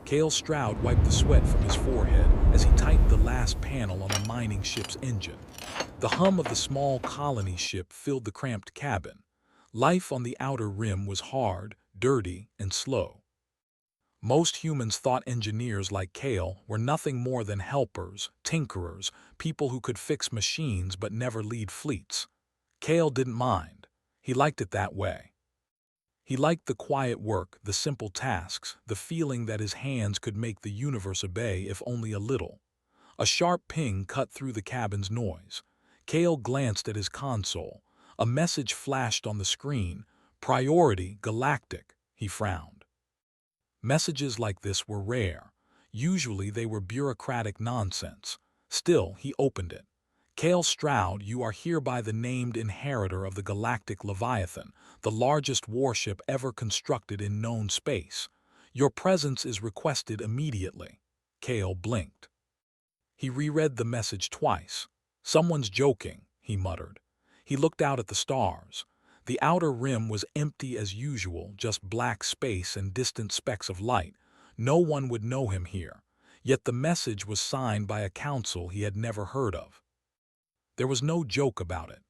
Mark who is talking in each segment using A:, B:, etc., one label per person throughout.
A: Cale Stroud wiped the sweat from his forehead as he tightened the last panel on the mining ship's engine. The hum of the small colony ship filled the cramped cabin. Life on the outer rim was hard, dirty, and slow. Most humans thought engineers like Cale were nothing more than helpers, tinkerers, people who could fix machines but never lead fleets. Cale didn't mind. He liked it that way. He liked the quiet work, the simple tasks, the feeling that his hands could make the universe obey if only a little. A sharp ping cut through the cabin's noise. Cale glanced at his console. A message flashed on the screen. Priority Galactic, he frowned. Messages like this were rare. Usually they were bureaucratic nonsense. Still, he opened it. Cale Stroud, you are hereby the named inheritor of the Galactic Leviathan, the largest warship ever constructed in known space. Your presence is requested immediately. Cale blinked. He reread the message twice. Someone's joking, he muttered. He looked out at the stars. The outer rim was empty as usual, just black space and distant specks of light. No one would know him here. Yet the message was signed by a council he had never heard of. There was no joke about it.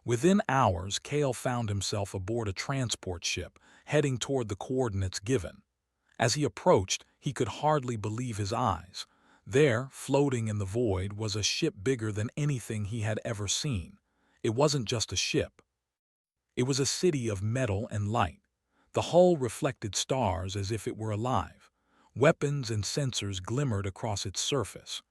A: Within hours, Cale found himself aboard a transport ship, heading toward the coordinates given. As he approached, he could hardly believe his eyes. There, floating in the void, was a ship bigger than anything he had ever seen. It wasn't just a ship. It was a city of metal and light. The hull reflected stars as if it were alive. Weapons and sensors glimmered across its surface.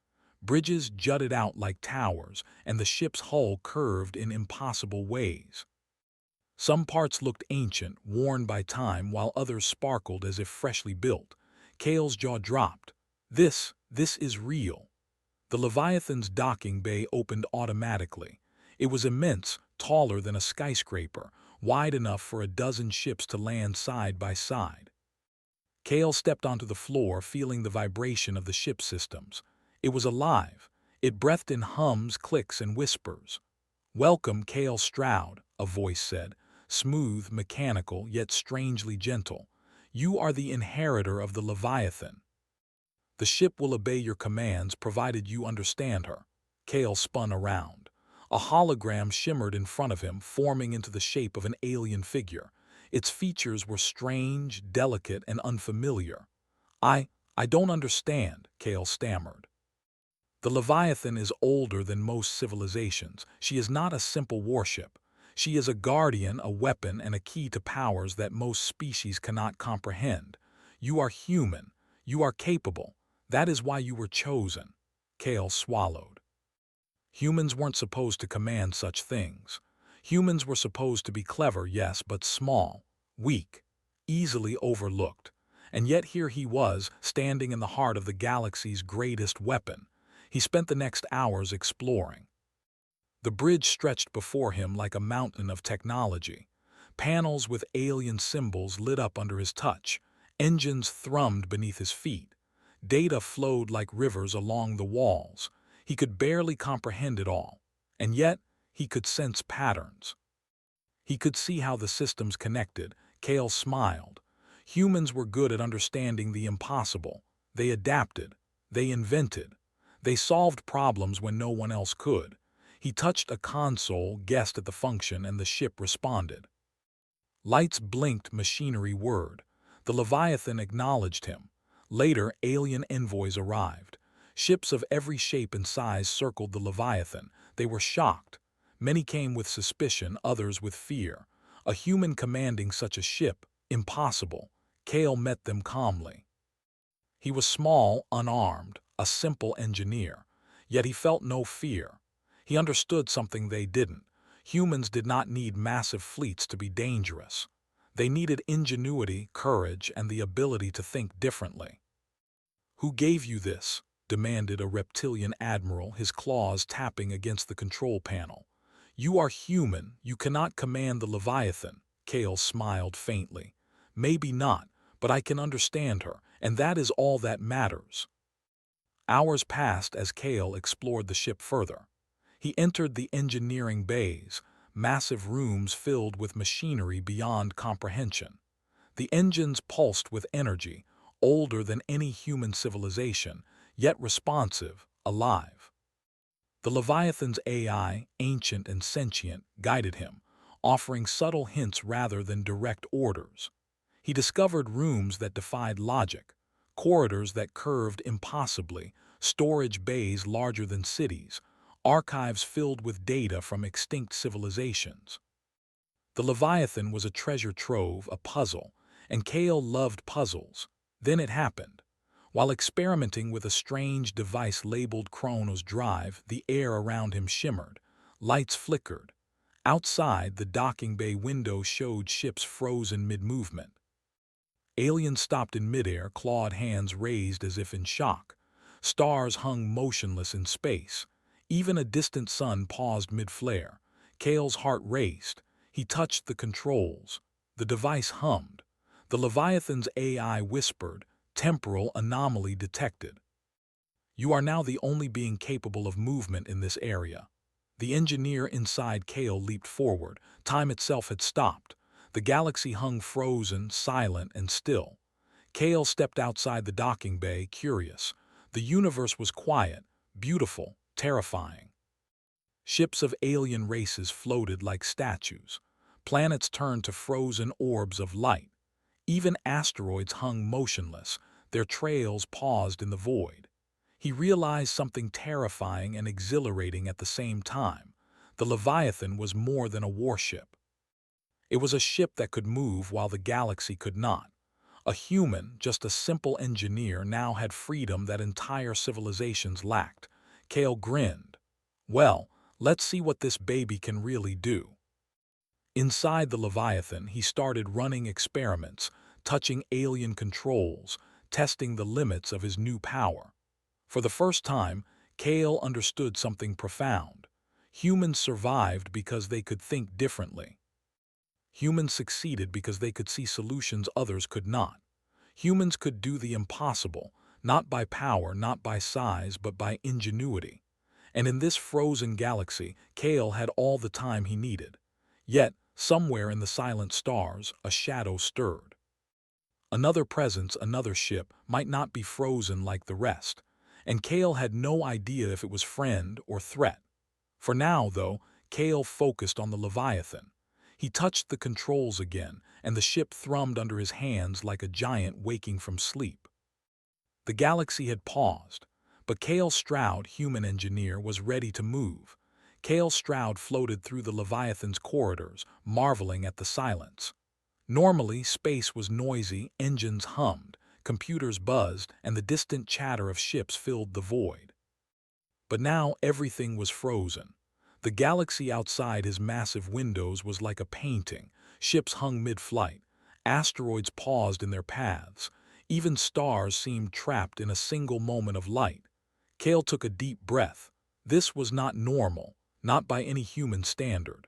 A: Bridges jutted out like towers, and the ship's hull curved in impossible ways. Some parts looked ancient, worn by time, while others sparkled as if freshly built. Cale's jaw dropped. This is real. The Leviathan's docking bay opened automatically. It was immense, taller than a skyscraper, wide enough for a dozen ships to land side by side. Cale stepped onto the floor, feeling the vibration of the ship's systems. It was alive. It breathed in hums, clicks, and whispers. "Welcome, Cale Stroud," a voice said, smooth, mechanical, yet strangely gentle. "You are the inheritor of the Leviathan. The ship will obey your commands provided you understand her." Cale spun around. A hologram shimmered in front of him, forming into the shape of an alien figure. Its features were strange, delicate, and unfamiliar. I don't understand," Cale stammered. "The Leviathan is older than most civilizations. She is not a simple warship. She is a guardian, a weapon, and a key to powers that most species cannot comprehend. You are human. You are capable. That is why you were chosen." Cale swallowed. Humans weren't supposed to command such things. Humans were supposed to be clever, yes, but small, weak, easily overlooked. And yet here he was, standing in the heart of the galaxy's greatest weapon. He spent the next hours exploring. The bridge stretched before him like a mountain of technology. Panels with alien symbols lit up under his touch. Engines thrummed beneath his feet. Data flowed like rivers along the walls. He could barely comprehend it all, and yet he could sense patterns. He could see how the systems connected. Cale smiled. Humans were good at understanding the impossible. They adapted. They invented. They solved problems when no one else could. He touched a console, guessed at the function, and the ship responded. Lights blinked, machinery whirred. The Leviathan acknowledged him. Later, alien envoys arrived. Ships of every shape and size circled the Leviathan. They were shocked. Many came with suspicion, others with fear. A human commanding such a ship? Impossible. Cale met them calmly. He was small, unarmed, a simple engineer. Yet he felt no fear. He understood something they didn't. Humans did not need massive fleets to be dangerous. They needed ingenuity, courage, and the ability to think differently. "Who gave you this?" demanded a reptilian admiral, his claws tapping against the control panel. "You are human. You cannot command the Leviathan." Cale smiled faintly. "Maybe not, but I can understand her, and that is all that matters." Hours passed as Cale explored the ship further. He entered the engineering bays, massive rooms filled with machinery beyond comprehension. The engines pulsed with energy, older than any human civilization, yet responsive, alive. The Leviathan's AI, ancient and sentient, guided him, offering subtle hints rather than direct orders. He discovered rooms that defied logic, corridors that curved impossibly, storage bays larger than cities, archives filled with data from extinct civilizations. The Leviathan was a treasure trove, a puzzle, and Kale loved puzzles. Then it happened. While experimenting with a strange device labeled Chronos Drive, the air around him shimmered. Lights flickered. Outside, the docking bay window showed ships frozen mid-movement. Aliens stopped in midair, clawed hands raised as if in shock. Stars hung motionless in space. Even a distant sun paused mid-flare. Kale's heart raced. He touched the controls. The device hummed. The Leviathan's AI whispered, "Temporal anomaly detected. You are now the only being capable of movement in this area." The engineer inside Kale leaped forward. Time itself had stopped. The galaxy hung frozen, silent, and still. Kale stepped outside the docking bay, curious. The universe was quiet, beautiful, terrifying. Ships of alien races floated like statues. Planets turned to frozen orbs of light. Even asteroids hung motionless, their trails paused in the void. He realized something terrifying and exhilarating at the same time. The Leviathan was more than a warship. It was a ship that could move while the galaxy could not. A human, just a simple engineer, now had freedom that entire civilizations lacked. Kale grinned. "Well, let's see what this baby can really do." Inside the Leviathan, he started running experiments, touching alien controls, testing the limits of his new power. For the first time, Kale understood something profound. Humans survived because they could think differently. Humans succeeded because they could see solutions others could not. Humans could do the impossible, not by power, not by size, but by ingenuity. And in this frozen galaxy, Kale had all the time he needed. Yet, somewhere in the silent stars, a shadow stirred. Another presence, another ship, might not be frozen like the rest. And Kale had no idea if it was friend or threat. For now, though, Kale focused on the Leviathan. He touched the controls again, and the ship thrummed under his hands like a giant waking from sleep. The galaxy had paused, but Kale Stroud, human engineer, was ready to move. Kale Stroud floated through the Leviathan's corridors, marveling at the silence. Normally, space was noisy, engines hummed, computers buzzed, and the distant chatter of ships filled the void. But now everything was frozen. The galaxy outside his massive windows was like a painting. Ships hung mid-flight. Asteroids paused in their paths. Even stars seemed trapped in a single moment of light. Kale took a deep breath. This was not normal, not by any human standard.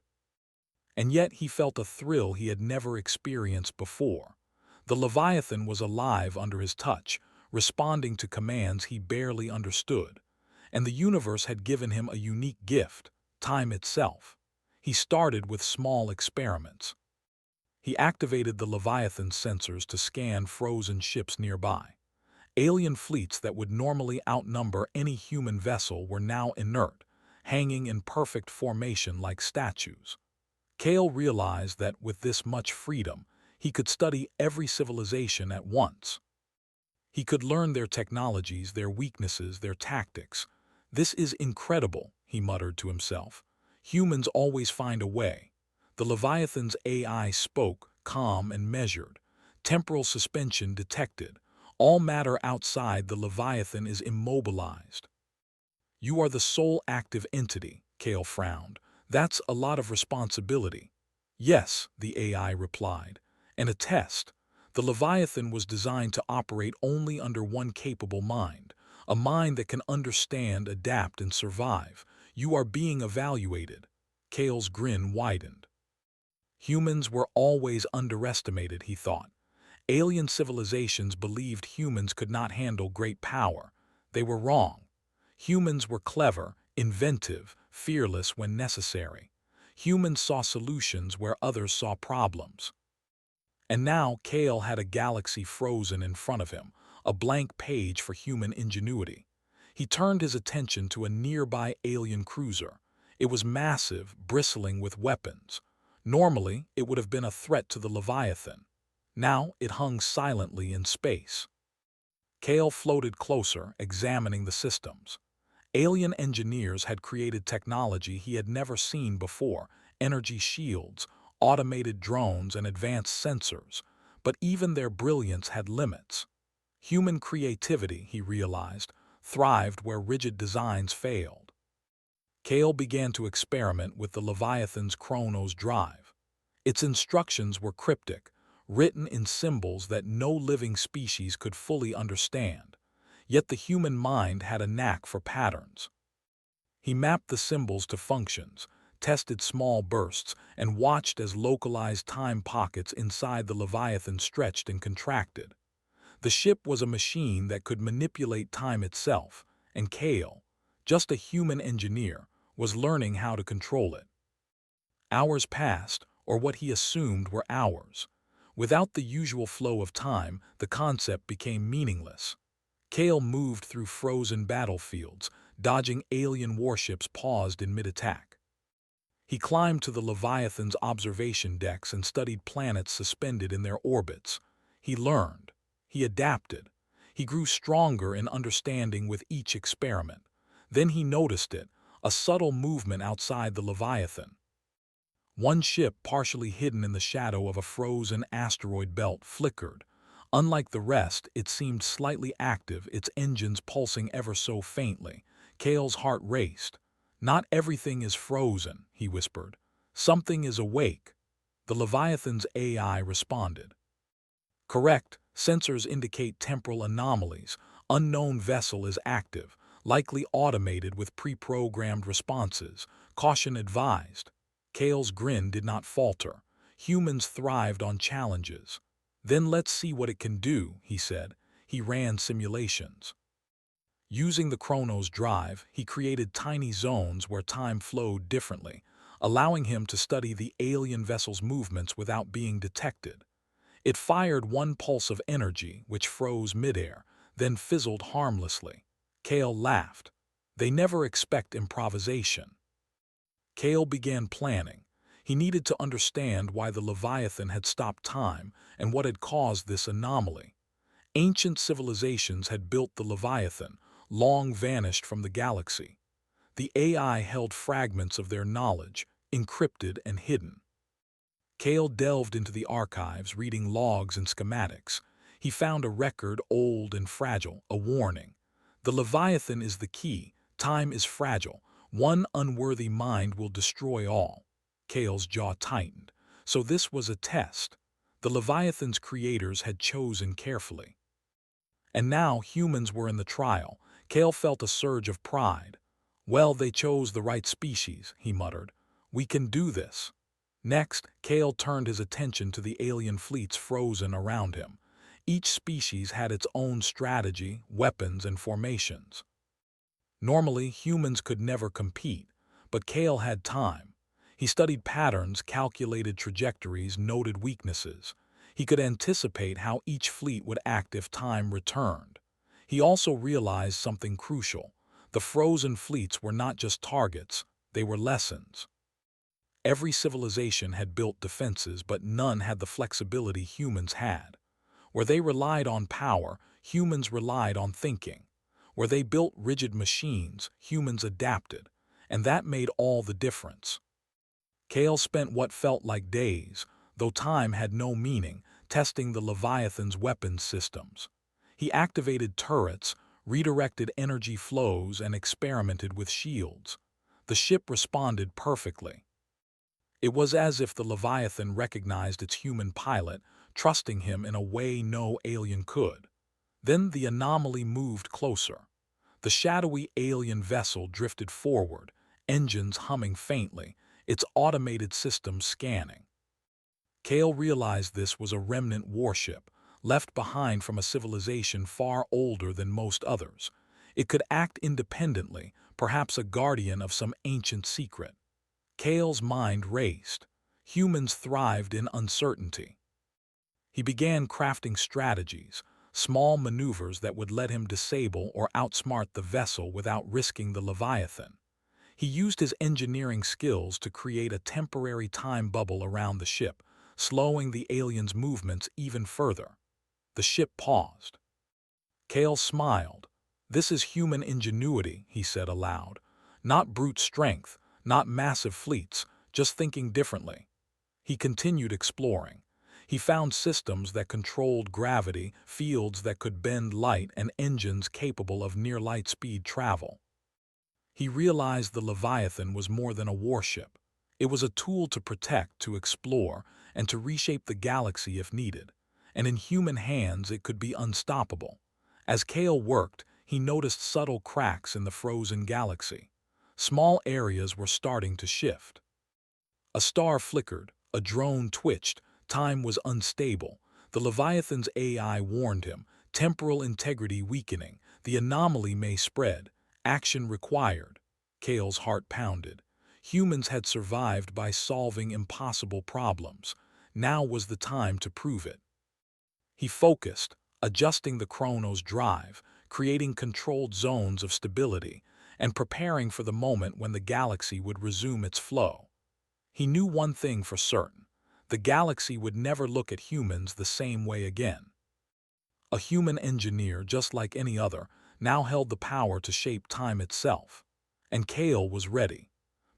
A: And yet he felt a thrill he had never experienced before. The Leviathan was alive under his touch, responding to commands he barely understood. And the universe had given him a unique gift: time itself. He started with small experiments. He activated the Leviathan's sensors to scan frozen ships nearby. Alien fleets that would normally outnumber any human vessel were now inert, hanging in perfect formation like statues. Kale realized that with this much freedom, he could study every civilization at once. He could learn their technologies, their weaknesses, their tactics. "This is incredible," he muttered to himself. "Humans always find a way." The Leviathan's AI spoke, calm and measured. Temporal suspension detected. All matter outside the Leviathan is immobilized. "You are the sole active entity," Kale frowned. "That's a lot of responsibility." "Yes," the AI replied. "And a test. The Leviathan was designed to operate only under one capable mind, a mind that can understand, adapt, and survive. You are being evaluated." Kale's grin widened. Humans were always underestimated, he thought. Alien civilizations believed humans could not handle great power. They were wrong. Humans were clever, inventive, fearless when necessary. Humans saw solutions where others saw problems. And now Kale had a galaxy frozen in front of him, a blank page for human ingenuity. He turned his attention to a nearby alien cruiser. It was massive, bristling with weapons. Normally, it would have been a threat to the Leviathan. Now it hung silently in space. Kale floated closer, examining the systems. Alien engineers had created technology he had never seen before: energy shields, automated drones, and advanced sensors. But even their brilliance had limits. Human creativity, he realized, thrived where rigid designs failed. Kale began to experiment with the Leviathan's Chronos drive. Its instructions were cryptic, written in symbols that no living species could fully understand. Yet the human mind had a knack for patterns. He mapped the symbols to functions, tested small bursts, and watched as localized time pockets inside the Leviathan stretched and contracted. The ship was a machine that could manipulate time itself, and Kale, just a human engineer, was learning how to control it. Hours passed, or what he assumed were hours. Without the usual flow of time, the concept became meaningless. Kale moved through frozen battlefields, dodging alien warships paused in mid-attack. He climbed to the Leviathan's observation decks and studied planets suspended in their orbits. He learned. He adapted. He grew stronger in understanding with each experiment. Then he noticed it, a subtle movement outside the Leviathan. One ship, partially hidden in the shadow of a frozen asteroid belt, flickered. Unlike the rest, it seemed slightly active, its engines pulsing ever so faintly. Kale's heart raced. "Not everything is frozen," he whispered. "Something is awake." The Leviathan's AI responded. "Correct. Sensors indicate temporal anomalies. Unknown vessel is active, likely automated with pre-programmed responses. Caution advised." Kale's grin did not falter. Humans thrived on challenges. "Then let's see what it can do," he said. He ran simulations. Using the Chronos drive, he created tiny zones where time flowed differently, allowing him to study the alien vessel's movements without being detected. It fired one pulse of energy, which froze midair, then fizzled harmlessly. Kale laughed. They never expect improvisation. Kale began planning. He needed to understand why the Leviathan had stopped time and what had caused this anomaly. Ancient civilizations had built the Leviathan, long vanished from the galaxy. The AI held fragments of their knowledge, encrypted and hidden. Kale delved into the archives, reading logs and schematics. He found a record, old and fragile, a warning. The Leviathan is the key. Time is fragile. One unworthy mind will destroy all. Kale's jaw tightened. So this was a test. The Leviathan's creators had chosen carefully. And now humans were in the trial. Kale felt a surge of pride. "Well, they chose the right species," he muttered. "We can do this." Next, Kale turned his attention to the alien fleets frozen around him. Each species had its own strategy, weapons, and formations. Normally, humans could never compete, but Kale had time. He studied patterns, calculated trajectories, noted weaknesses. He could anticipate how each fleet would act if time returned. He also realized something crucial. The frozen fleets were not just targets, they were lessons. Every civilization had built defenses, but none had the flexibility humans had. Where they relied on power, humans relied on thinking. Where they built rigid machines, humans adapted, and that made all the difference. Kale spent what felt like days, though time had no meaning, testing the Leviathan's weapons systems. He activated turrets, redirected energy flows, and experimented with shields. The ship responded perfectly. It was as if the Leviathan recognized its human pilot, trusting him in a way no alien could. Then the anomaly moved closer. The shadowy alien vessel drifted forward, engines humming faintly, its automated systems scanning. Kale realized this was a remnant warship, left behind from a civilization far older than most others. It could act independently, perhaps a guardian of some ancient secret. Kale's mind raced. Humans thrived in uncertainty. He began crafting strategies, small maneuvers that would let him disable or outsmart the vessel without risking the Leviathan. He used his engineering skills to create a temporary time bubble around the ship, slowing the alien's movements even further. The ship paused. Kale smiled. "This is human ingenuity," he said aloud. "Not brute strength, not massive fleets, just thinking differently." He continued exploring. He found systems that controlled gravity, fields that could bend light, and engines capable of near-light-speed travel. He realized the Leviathan was more than a warship. It was a tool to protect, to explore, and to reshape the galaxy if needed. And in human hands, it could be unstoppable. As Kale worked, he noticed subtle cracks in the frozen galaxy. Small areas were starting to shift. A star flickered, a drone twitched, time was unstable. The Leviathan's AI warned him, temporal integrity weakening, the anomaly may spread, action required. Kale's heart pounded. Humans had survived by solving impossible problems. Now was the time to prove it. He focused, adjusting the Chronos drive, creating controlled zones of stability, and preparing for the moment when the galaxy would resume its flow. He knew one thing for certain: the galaxy would never look at humans the same way again. A human engineer, just like any other, now held the power to shape time itself. And Kale was ready.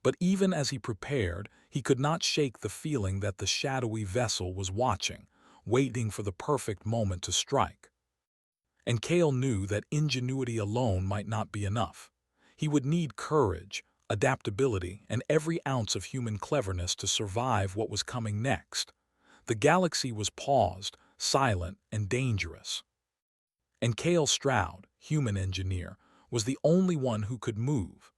A: But even as he prepared, he could not shake the feeling that the shadowy vessel was watching, waiting for the perfect moment to strike. And Kale knew that ingenuity alone might not be enough. He would need courage, adaptability, and every ounce of human cleverness to survive what was coming next. The galaxy was paused, silent, and dangerous. And Kale Stroud, human engineer, was the only one who could move.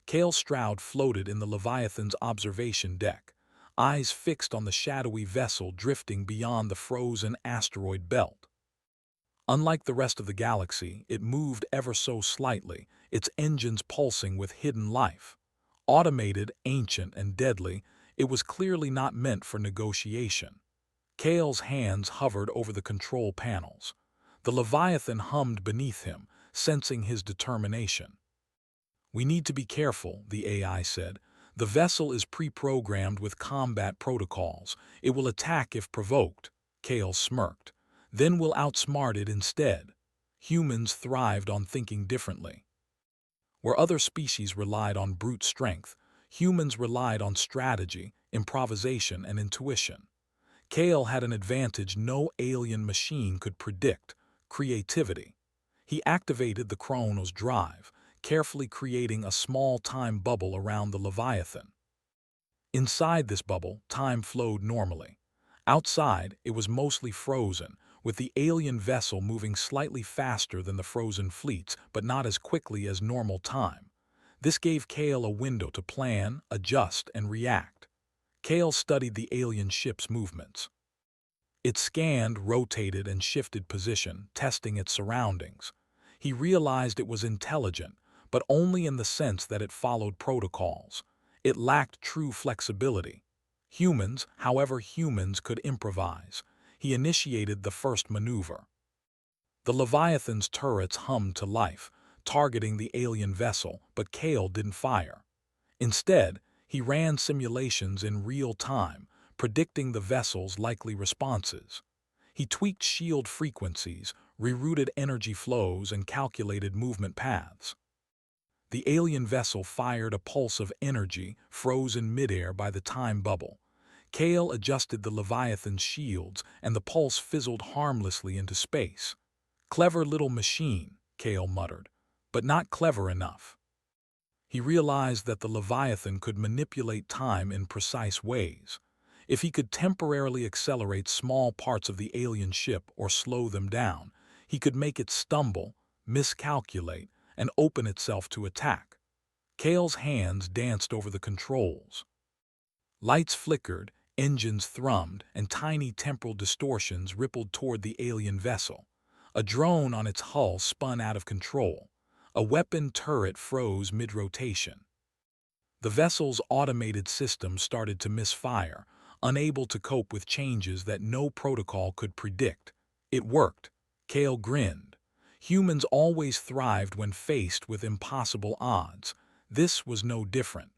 A: Kale Stroud floated in the Leviathan's observation deck, eyes fixed on the shadowy vessel drifting beyond the frozen asteroid belt. Unlike the rest of the galaxy, it moved ever so slightly, its engines pulsing with hidden life. Automated, ancient, and deadly, it was clearly not meant for negotiation. Kale's hands hovered over the control panels. The Leviathan hummed beneath him, sensing his determination. "We need to be careful," the AI said. "The vessel is pre-programmed with combat protocols. It will attack if provoked." Kale smirked. "Then we'll outsmart it instead." Humans thrived on thinking differently. Where other species relied on brute strength, humans relied on strategy, improvisation, and intuition. Kale had an advantage no alien machine could predict: creativity. He activated the Chronos drive, carefully creating a small time bubble around the Leviathan. Inside this bubble, time flowed normally. Outside, it was mostly frozen, with the alien vessel moving slightly faster than the frozen fleets, but not as quickly as normal time. This gave Kale a window to plan, adjust, and react. Kale studied the alien ship's movements. It scanned, rotated, and shifted position, testing its surroundings. He realized it was intelligent, but only in the sense that it followed protocols. It lacked true flexibility. Humans, however, humans could improvise. He initiated the first maneuver. The Leviathan's turrets hummed to life, targeting the alien vessel, but Kale didn't fire. Instead, he ran simulations in real time, predicting the vessel's likely responses. He tweaked shield frequencies, rerouted energy flows, and calculated movement paths. The alien vessel fired a pulse of energy, frozen midair by the time bubble. Kale adjusted the Leviathan's shields, and the pulse fizzled harmlessly into space. "Clever little machine," Kale muttered, "but not clever enough." He realized that the Leviathan could manipulate time in precise ways. If he could temporarily accelerate small parts of the alien ship or slow them down, he could make it stumble, miscalculate, and open itself to attack. Kale's hands danced over the controls. Lights flickered, engines thrummed, and tiny temporal distortions rippled toward the alien vessel. A drone on its hull spun out of control. A weapon turret froze mid-rotation. The vessel's automated system started to misfire, unable to cope with changes that no protocol could predict. It worked. Kale grinned. Humans always thrived when faced with impossible odds. This was no different.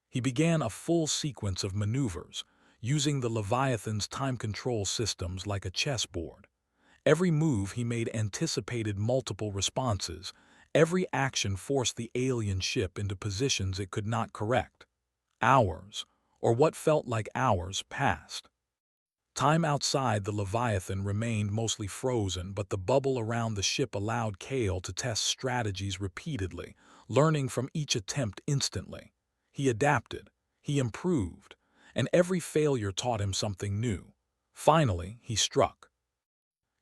A: He began a full sequence of maneuvers, using the Leviathan's time control systems like a chessboard. Every move he made anticipated multiple responses. Every action forced the alien ship into positions it could not correct. Hours, or what felt like hours, passed. Time outside the Leviathan remained mostly frozen, but the bubble around the ship allowed Kale to test strategies repeatedly, learning from each attempt instantly. He adapted, he improved, and every failure taught him something new. Finally, he struck.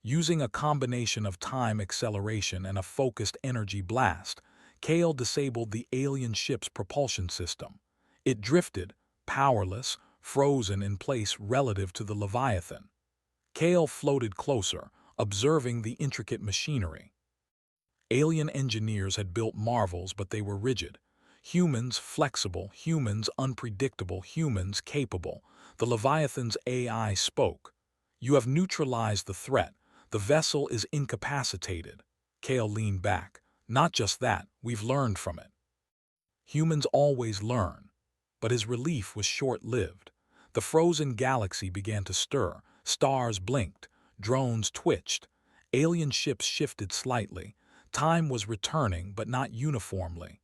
A: Using a combination of time acceleration and a focused energy blast, Kale disabled the alien ship's propulsion system. It drifted, powerless, frozen in place relative to the Leviathan. Kale floated closer, observing the intricate machinery. Alien engineers had built marvels, but they were rigid. Humans flexible, humans unpredictable, humans capable. The Leviathan's AI spoke. "You have neutralized the threat. The vessel is incapacitated." Kale leaned back. "Not just that, we've learned from it." Humans always learn. But his relief was short-lived. The frozen galaxy began to stir. Stars blinked. Drones twitched. Alien ships shifted slightly. Time was returning, but not uniformly.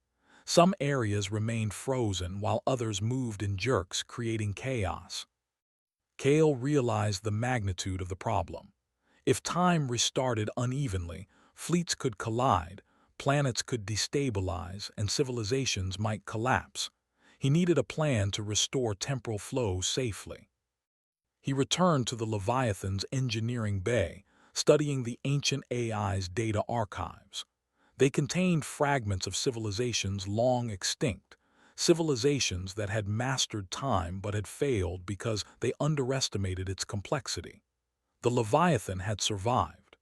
A: Some areas remained frozen while others moved in jerks, creating chaos. Kale realized the magnitude of the problem. If time restarted unevenly, fleets could collide, planets could destabilize, and civilizations might collapse. He needed a plan to restore temporal flow safely. He returned to the Leviathan's engineering bay, studying the ancient AI's data archives. They contained fragments of civilizations long extinct, civilizations that had mastered time but had failed because they underestimated its complexity. The Leviathan had survived.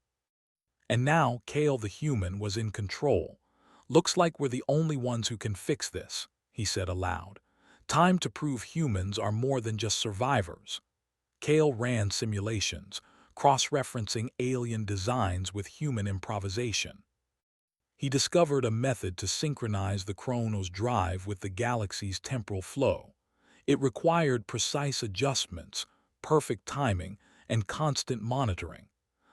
A: And now Kale the human was in control. "Looks like we're the only ones who can fix this," he said aloud. "Time to prove humans are more than just survivors." Kale ran simulations, cross-referencing alien designs with human improvisation. He discovered a method to synchronize the Chronos drive with the galaxy's temporal flow. It required precise adjustments, perfect timing, and constant monitoring.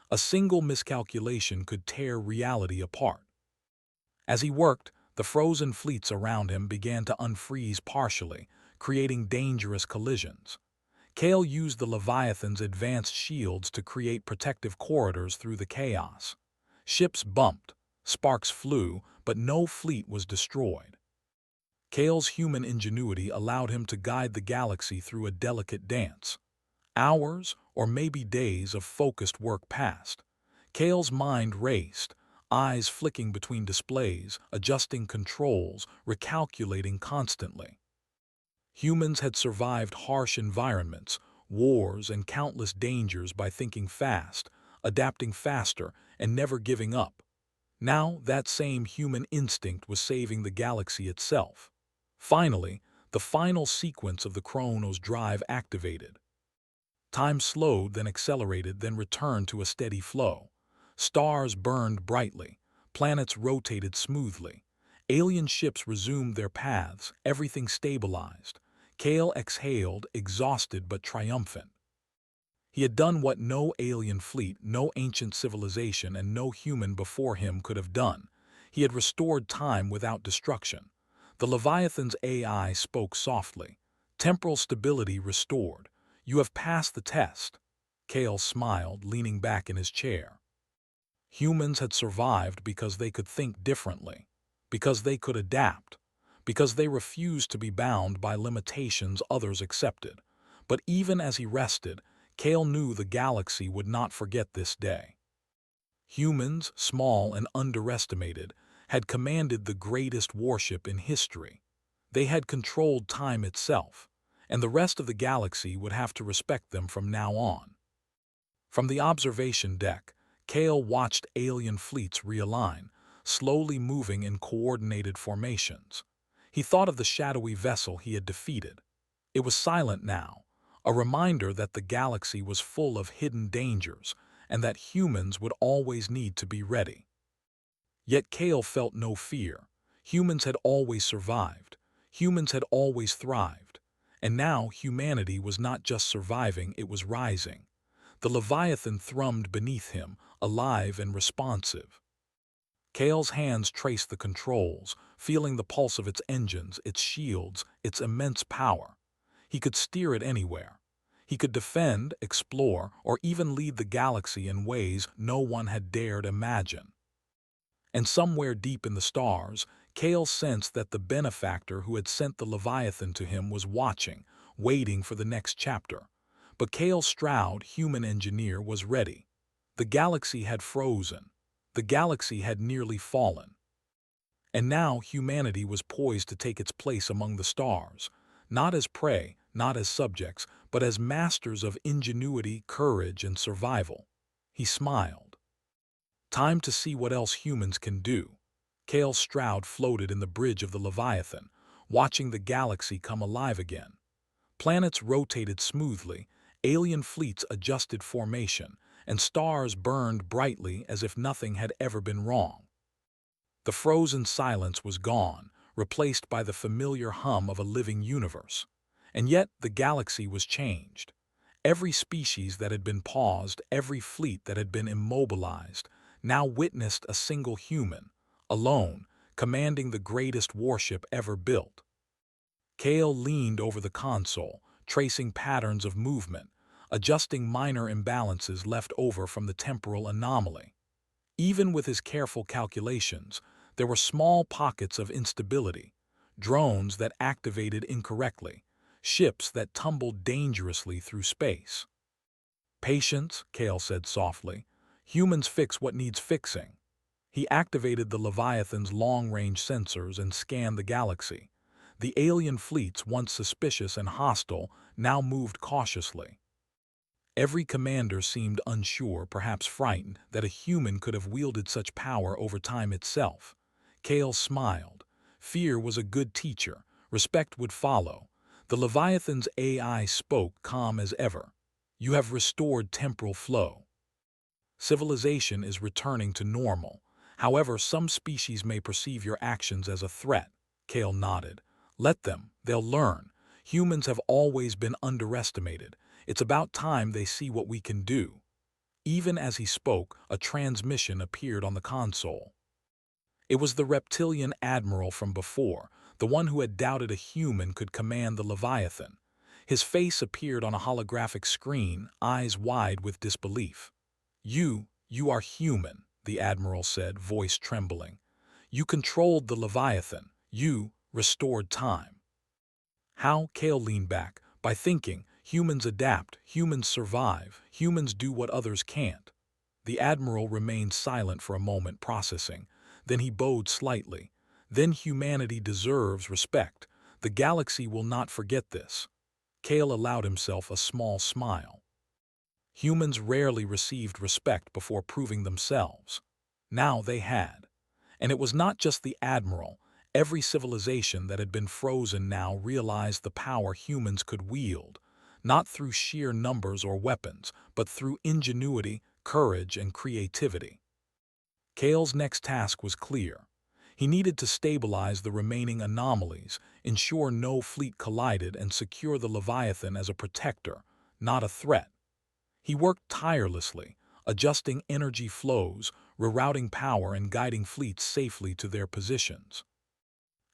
A: A single miscalculation could tear reality apart. As he worked, the frozen fleets around him began to unfreeze partially, creating dangerous collisions. Kale used the Leviathan's advanced shields to create protective corridors through the chaos. Ships bumped, sparks flew, but no fleet was destroyed. Kale's human ingenuity allowed him to guide the galaxy through a delicate dance. Hours, or maybe days, of focused work passed. Kale's mind raced, eyes flicking between displays, adjusting controls, recalculating constantly. Humans had survived harsh environments, wars, and countless dangers by thinking fast, adapting faster, and never giving up. Now, that same human instinct was saving the galaxy itself. Finally, the final sequence of the Chronos drive activated. Time slowed, then accelerated, then returned to a steady flow. Stars burned brightly. Planets rotated smoothly. Alien ships resumed their paths. Everything stabilized. Kale exhaled, exhausted but triumphant. He had done what no alien fleet, no ancient civilization, and no human before him could have done. He had restored time without destruction. The Leviathan's AI spoke softly. "Temporal stability restored. You have passed the test." Kale smiled, leaning back in his chair. Humans had survived because they could think differently, because they could adapt, because they refused to be bound by limitations others accepted. But even as he rested, Kale knew the galaxy would not forget this day. Humans, small and underestimated, had commanded the greatest warship in history. They had controlled time itself, and the rest of the galaxy would have to respect them from now on. From the observation deck, Kale watched alien fleets realign, slowly moving in coordinated formations. He thought of the shadowy vessel he had defeated. It was silent now, a reminder that the galaxy was full of hidden dangers and that humans would always need to be ready. Yet Kale felt no fear. Humans had always survived. Humans had always thrived. And now humanity was not just surviving, it was rising. The Leviathan thrummed beneath him, alive and responsive. Kale's hands traced the controls, feeling the pulse of its engines, its shields, its immense power. He could steer it anywhere. He could defend, explore, or even lead the galaxy in ways no one had dared imagine. And somewhere deep in the stars, Kale sensed that the benefactor who had sent the Leviathan to him was watching, waiting for the next chapter. But Kale Stroud, human engineer, was ready. The galaxy had frozen. The galaxy had nearly fallen. And now humanity was poised to take its place among the stars, not as prey, not as subjects, but as masters of ingenuity, courage, and survival. He smiled. Time to see what else humans can do. Kale Stroud floated in the bridge of the Leviathan, watching the galaxy come alive again. Planets rotated smoothly, alien fleets adjusted formation, and stars burned brightly as if nothing had ever been wrong. The frozen silence was gone, replaced by the familiar hum of a living universe. And yet the galaxy was changed. Every species that had been paused, every fleet that had been immobilized, now witnessed a single human, alone, commanding the greatest warship ever built. Kale leaned over the console, tracing patterns of movement, adjusting minor imbalances left over from the temporal anomaly. Even with his careful calculations, there were small pockets of instability, drones that activated incorrectly, ships that tumbled dangerously through space. "Patience," Kale said softly. "Humans fix what needs fixing." He activated the Leviathan's long-range sensors and scanned the galaxy. The alien fleets, once suspicious and hostile, now moved cautiously. Every commander seemed unsure, perhaps frightened, that a human could have wielded such power over time itself. Kale smiled. Fear was a good teacher. Respect would follow. The Leviathan's AI spoke, calm as ever. "You have restored temporal flow. Civilization is returning to normal. However, some species may perceive your actions as a threat." Kale nodded. "Let them. They'll learn. Humans have always been underestimated. It's about time they see what we can do." Even as he spoke, a transmission appeared on the console. It was the reptilian admiral from before, the one who had doubted a human could command the Leviathan. His face appeared on a holographic screen, eyes wide with disbelief. You are human," the admiral said, voice trembling. "You controlled the Leviathan. You restored time." "How?" Kale leaned back. "By thinking. Humans adapt, humans survive, humans do what others can't." The admiral remained silent for a moment, processing. Then he bowed slightly. "Then humanity deserves respect. The galaxy will not forget this." Kale allowed himself a small smile. Humans rarely received respect before proving themselves. Now they had. And it was not just the admiral. Every civilization that had been frozen now realized the power humans could wield, not through sheer numbers or weapons, but through ingenuity, courage, and creativity. Kale's next task was clear. He needed to stabilize the remaining anomalies, ensure no fleet collided, and secure the Leviathan as a protector, not a threat. He worked tirelessly, adjusting energy flows, rerouting power, and guiding fleets safely to their positions.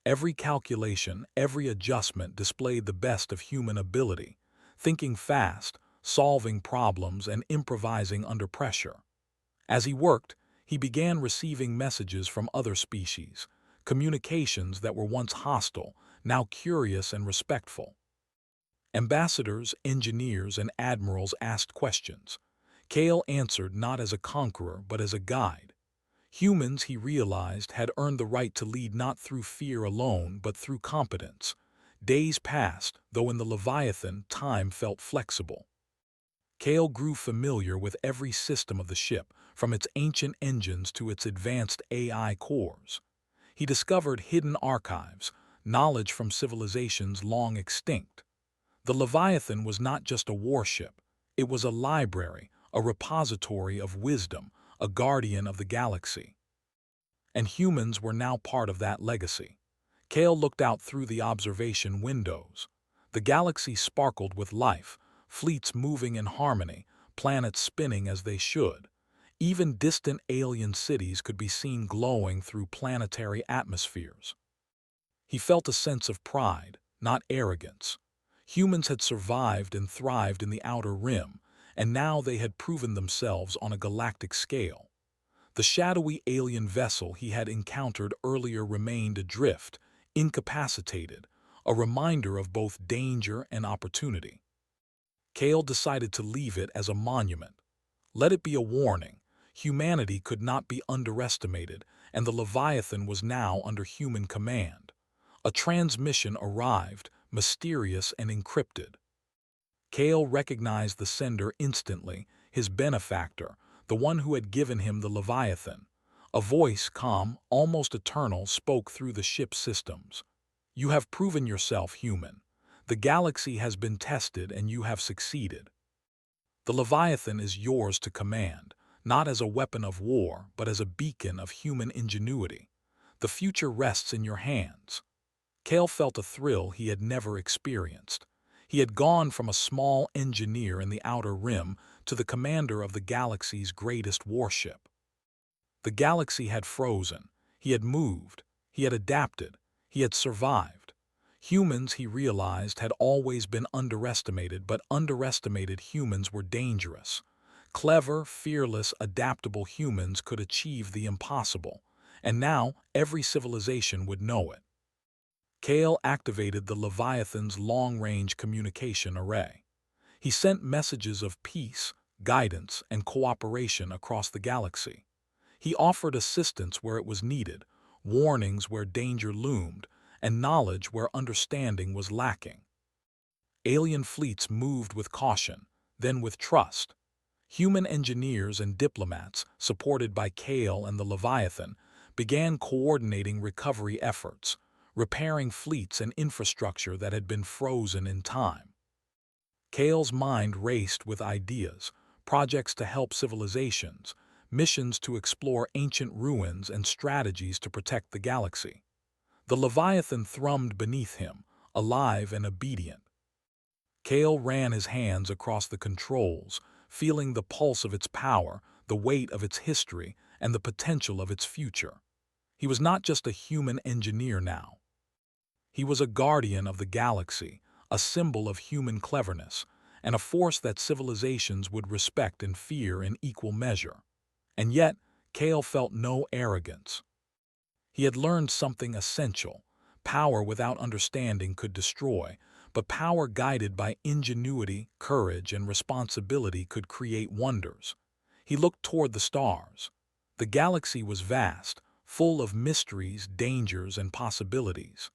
A: Every calculation, every adjustment displayed the best of human ability, thinking fast, solving problems, and improvising under pressure. As he worked, he began receiving messages from other species, communications that were once hostile, now curious and respectful. Ambassadors, engineers, and admirals asked questions. Kale answered not as a conqueror but as a guide. Humans, he realized, had earned the right to lead not through fear alone but through competence. Days passed, though in the Leviathan time felt flexible. Kale grew familiar with every system of the ship, from its ancient engines to its advanced AI cores. He discovered hidden archives, knowledge from civilizations long extinct. The Leviathan was not just a warship. It was a library, a repository of wisdom, a guardian of the galaxy. And humans were now part of that legacy. Kale looked out through the observation windows. The galaxy sparkled with life, fleets moving in harmony, planets spinning as they should. Even distant alien cities could be seen glowing through planetary atmospheres. He felt a sense of pride, not arrogance. Humans had survived and thrived in the outer rim, and now they had proven themselves on a galactic scale. The shadowy alien vessel he had encountered earlier remained adrift, incapacitated, a reminder of both danger and opportunity. Kale decided to leave it as a monument. Let it be a warning. Humanity could not be underestimated, and the Leviathan was now under human command. A transmission arrived, mysterious and encrypted. Kale recognized the sender instantly, his benefactor, the one who had given him the Leviathan. A voice, calm, almost eternal, spoke through the ship's systems. "You have proven yourself human. The galaxy has been tested and you have succeeded. The Leviathan is yours to command, not as a weapon of war, but as a beacon of human ingenuity. The future rests in your hands." Kale felt a thrill he had never experienced. He had gone from a small engineer in the outer rim to the commander of the galaxy's greatest warship. The galaxy had frozen. He had moved. He had adapted. He had survived. Humans, he realized, had always been underestimated, but underestimated humans were dangerous. Clever, fearless, adaptable humans could achieve the impossible, and now every civilization would know it. Kale activated the Leviathan's long-range communication array. He sent messages of peace, guidance, and cooperation across the galaxy. He offered assistance where it was needed, warnings where danger loomed, and knowledge where understanding was lacking. Alien fleets moved with caution, then with trust. Human engineers and diplomats, supported by Kale and the Leviathan, began coordinating recovery efforts, repairing fleets and infrastructure that had been frozen in time. Kale's mind raced with ideas, projects to help civilizations, missions to explore ancient ruins, and strategies to protect the galaxy. The Leviathan thrummed beneath him, alive and obedient. Kale ran his hands across the controls, feeling the pulse of its power, the weight of its history, and the potential of its future. He was not just a human engineer now. He was a guardian of the galaxy, a symbol of human cleverness, and a force that civilizations would respect and fear in equal measure. And yet, Kale felt no arrogance. He had learned something essential. Power without understanding could destroy, but power guided by ingenuity, courage, and responsibility could create wonders. He looked toward the stars. The galaxy was vast, full of mysteries, dangers, and possibilities.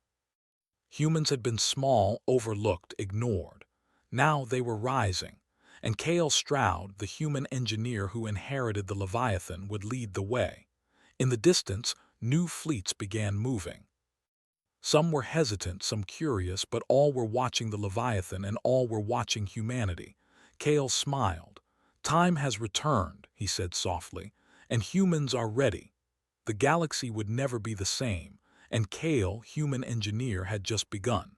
A: Humans had been small, overlooked, ignored. Now they were rising, and Kale Stroud, the human engineer who inherited the Leviathan, would lead the way. In the distance, new fleets began moving. Some were hesitant, some curious, but all were watching the Leviathan and all were watching humanity. Kale smiled. "Time has returned," he said softly, "and humans are ready." The galaxy would never be the same, and Kale, human engineer, had just begun.